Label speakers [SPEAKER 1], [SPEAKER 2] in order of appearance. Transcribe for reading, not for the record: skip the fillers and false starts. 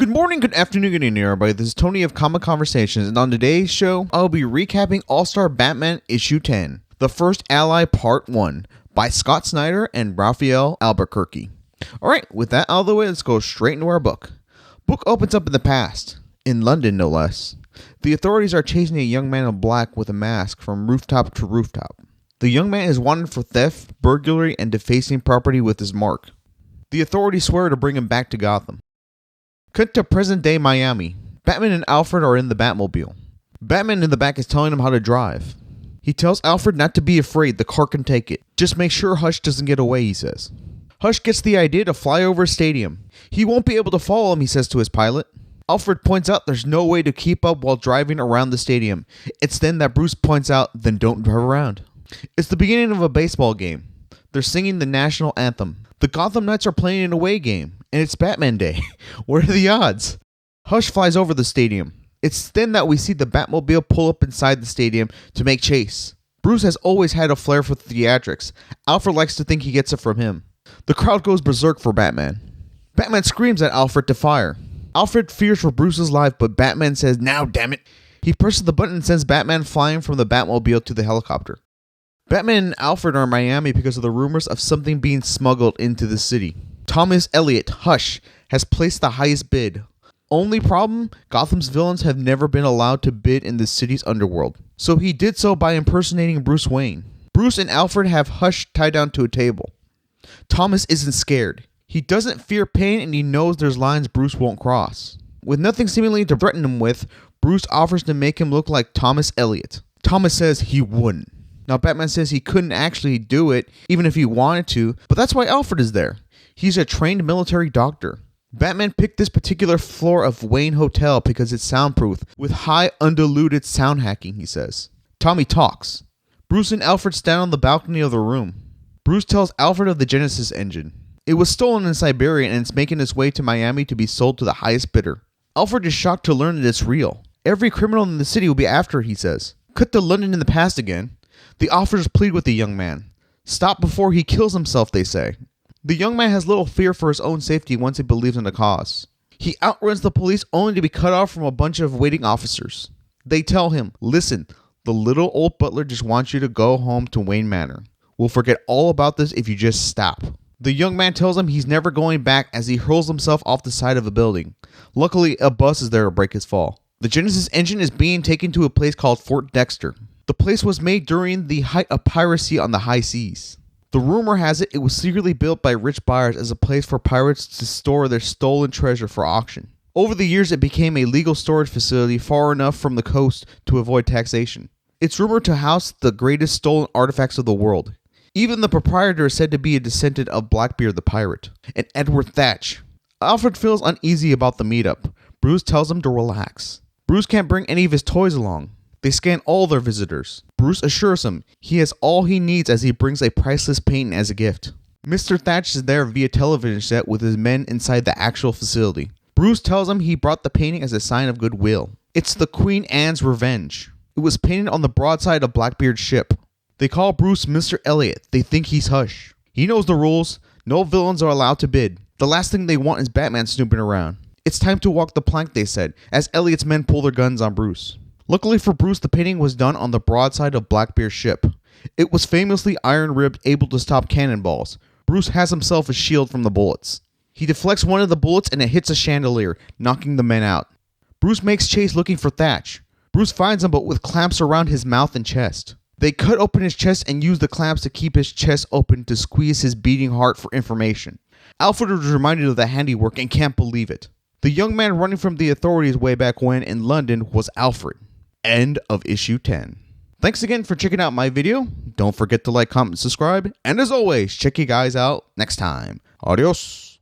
[SPEAKER 1] Good morning, good afternoon, good evening, everybody. This is Tony of Comic Conversations, and on today's show, I'll be recapping All-Star Batman Issue 10, The First Ally Part 1, by Scott Snyder and Rafael Albuquerque. Alright, with that out of the way, let's go straight into our book. Book opens up in the past, in London no less. The authorities are chasing a young man in black with a mask from rooftop to rooftop. The young man is wanted for theft, burglary, and defacing property with his mark. The authorities swear to bring him back to Gotham. Cut to present-day Miami. Batman and Alfred are in the Batmobile. Batman in the back is telling him how to drive. He tells Alfred not to be afraid, the car can take it. Just make sure Hush doesn't get away, he says. Hush gets the idea to fly over a stadium. He won't be able to follow him, he says to his pilot. Alfred points out there's no way to keep up while driving around the stadium. It's then that Bruce points out, then don't drive around. It's the beginning of a baseball game. They're singing the national anthem. The Gotham Knights are playing an away game, and it's Batman Day. What are the odds? Hush flies over the stadium. It's then that we see the Batmobile pull up inside the stadium to make chase. Bruce has always had a flair for theatrics. Alfred likes to think he gets it from him. The crowd goes berserk for Batman. Batman screams at Alfred to fire. Alfred fears for Bruce's life, but Batman says, "Now, damn it." He presses the button and sends Batman flying from the Batmobile to the helicopter. Batman and Alfred are in Miami because of the rumors of something being smuggled into the city. Thomas Elliot, Hush, has placed the highest bid. Only problem, Gotham's villains have never been allowed to bid in the city's underworld. So he did so by impersonating Bruce Wayne. Bruce and Alfred have Hush tied down to a table. Thomas isn't scared. He doesn't fear pain and he knows there's lines Bruce won't cross. With nothing seemingly to threaten him with, Bruce offers to make him look like Thomas Elliot. Thomas says he wouldn't. Now Batman says he couldn't actually do it, even if he wanted to, but that's why Alfred is there. He's a trained military doctor. Batman picked this particular floor of Wayne Hotel because it's soundproof, with high undiluted sound hacking, he says. Tommy talks. Bruce and Alfred stand on the balcony of the room. Bruce tells Alfred of the Genesis engine. It was stolen in Siberia and it's making its way to Miami to be sold to the highest bidder. Alfred is shocked to learn that it's real. Every criminal in the city will be after it, he says. Cut to London in the past again. The officers plead with the young man. Stop before he kills himself, they say. The young man has little fear for his own safety once he believes in the cause. He outruns the police only to be cut off from a bunch of waiting officers. They tell him, listen, the little old butler just wants you to go home to Wayne Manor. We'll forget all about this if you just stop. The young man tells him he's never going back as he hurls himself off the side of a building. Luckily, a bus is there to break his fall. The Genesis engine is being taken to a place called Fort Dexter. The place was made during the height of piracy on the high seas. The rumor has it was secretly built by rich buyers as a place for pirates to store their stolen treasure for auction. Over the years, it became a legal storage facility far enough from the coast to avoid taxation. It's rumored to house the greatest stolen artifacts of the world. Even the proprietor is said to be a descendant of Blackbeard the pirate, and Edward Thatch. Alfred feels uneasy about the meetup. Bruce tells him to relax. Bruce can't bring any of his toys along. They scan all their visitors. Bruce assures him he has all he needs as he brings a priceless painting as a gift. Mr. Thatch is there via television set with his men inside the actual facility. Bruce tells him he brought the painting as a sign of goodwill. It's the Queen Anne's Revenge. It was painted on the broadside of Blackbeard's ship. They call Bruce Mr. Elliot. They think he's Hush. He knows the rules. No villains are allowed to bid. The last thing they want is Batman snooping around. It's time to walk the plank, they said, as Elliot's men pull their guns on Bruce. Luckily for Bruce, the painting was done on the broadside of Blackbeard's ship. It was famously iron-ribbed, able to stop cannonballs. Bruce has himself a shield from the bullets. He deflects one of the bullets and it hits a chandelier, knocking the men out. Bruce makes chase looking for Thatch. Bruce finds him but with clamps around his mouth and chest. They cut open his chest and use the clamps to keep his chest open to squeeze his beating heart for information. Alfred is reminded of the handiwork and can't believe it. The young man running from the authorities way back when in London was Alfred. End of issue 10. Thanks again for checking out my video. Don't forget to like, comment, subscribe. And as always, check you guys out next time. Adios.